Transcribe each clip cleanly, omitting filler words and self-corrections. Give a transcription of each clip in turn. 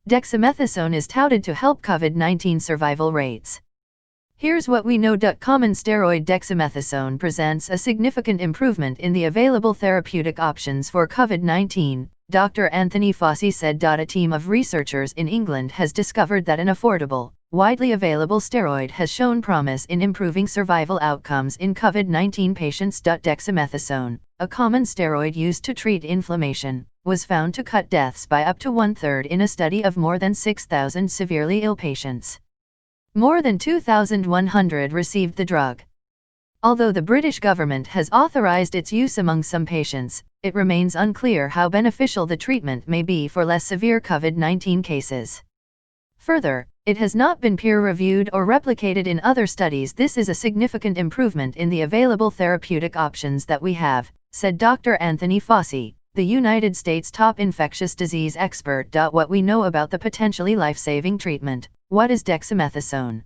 Dexamethasone is touted to help COVID-19 survival rates. Here's what we know. Common steroid dexamethasone presents a significant improvement in the available therapeutic options for COVID-19, Dr. Anthony Fauci said. A team of researchers in England has discovered that an affordable, widely available steroid has shown promise in improving survival outcomes in COVID-19 patients. Dexamethasone, a common steroid used to treat inflammation, was found to cut deaths by up to 1/3 in a study of more than 6,000 severely ill patients. More than 2,100 received the drug. Although the British government has authorized its use among some patients, it remains unclear how beneficial the treatment may be for less severe COVID-19 cases. Further, it has not been peer-reviewed or replicated in other studies. This is a significant improvement in the available therapeutic options that we have, said Dr. Anthony Fauci, the United States top infectious disease expert. What we know about the potentially life-saving treatment. What is dexamethasone?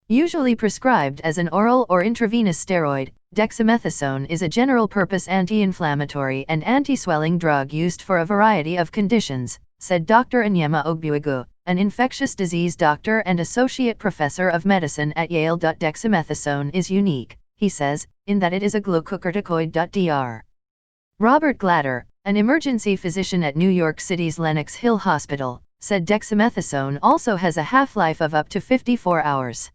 Usually prescribed as an oral or intravenous steroid, dexamethasone is a general-purpose anti-inflammatory and anti-swelling drug used for a variety of conditions, said Dr. Onyema Ogbuegu, an infectious disease doctor and associate professor of medicine at Yale. Dexamethasone is unique, he says, in that it is a glucocorticoid. Dr. Robert Glatter, an emergency physician at New York City's Lenox Hill Hospital, said dexamethasone also has a half-life of up to 54 hours.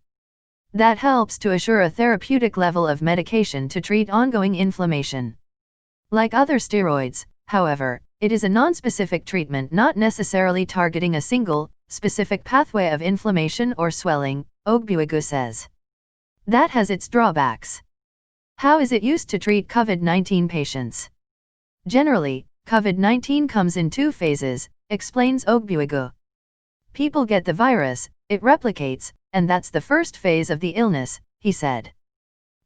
That helps to assure a therapeutic level of medication to treat ongoing inflammation. Like other steroids, however, it is a non-specific treatment, not necessarily targeting a single, specific pathway of inflammation or swelling, Ogbuegu says. That has its drawbacks. How is it used to treat COVID-19 patients? Generally, COVID-19 comes in two phases, explains Ogbuegu. People get the virus, it replicates, and that's the first phase of the illness, he said.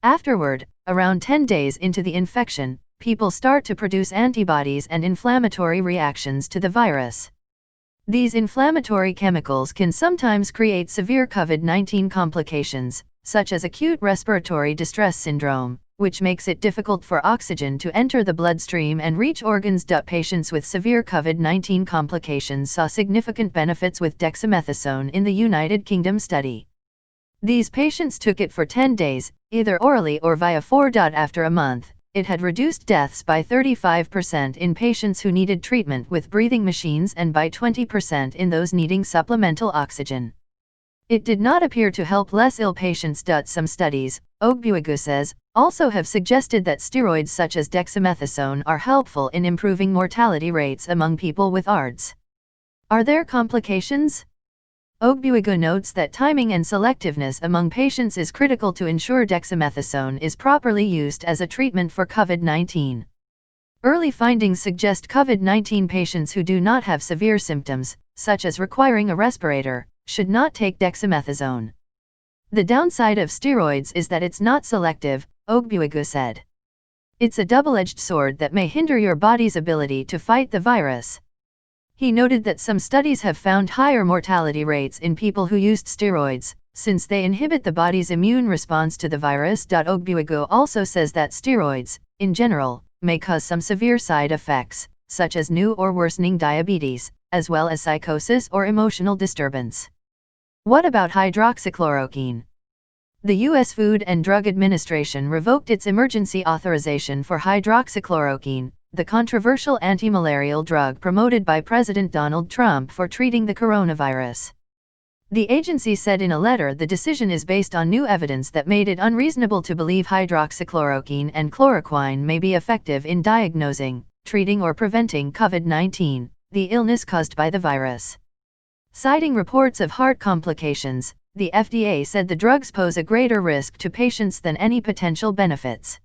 Afterward, around 10 days into the infection, people start to produce antibodies and inflammatory reactions to the virus. These inflammatory chemicals can sometimes create severe COVID-19 complications, such as acute respiratory distress syndrome, which makes it difficult for oxygen to enter the bloodstream and reach organs. Patients with severe COVID-19 complications saw significant benefits with dexamethasone in the United Kingdom study. These patients took it for 10 days, either orally or via 4. After a month, it had reduced deaths by 35% in patients who needed treatment with breathing machines and by 20% in those needing supplemental oxygen. It did not appear to help less ill patients. Some studies, Ogbuegu says, also have suggested that steroids such as dexamethasone are helpful in improving mortality rates among people with ARDS. Are there complications? Ogbuegu notes that timing and selectiveness among patients is critical to ensure dexamethasone is properly used as a treatment for COVID-19. Early findings suggest COVID-19 patients who do not have severe symptoms, such as requiring a respirator, should not take dexamethasone. The downside of steroids is that it's not selective, Ogbuegu said. It's a double-edged sword that may hinder your body's ability to fight the virus. He noted that some studies have found higher mortality rates in people who used steroids, since they inhibit the body's immune response to the virus. Ogbuegu also says that steroids, in general, may cause some severe side effects, such as new or worsening diabetes, as well as psychosis or emotional disturbance. What about hydroxychloroquine? The U.S. Food and Drug Administration revoked its emergency authorization for hydroxychloroquine, the controversial anti-malarial drug promoted by President Donald Trump for treating the coronavirus. The agency said in a letter the decision is based on new evidence that made it unreasonable to believe hydroxychloroquine and chloroquine may be effective in diagnosing, treating or preventing COVID-19, the illness caused by the virus. Citing reports of heart complications, the FDA said the drugs pose a greater risk to patients than any potential benefits.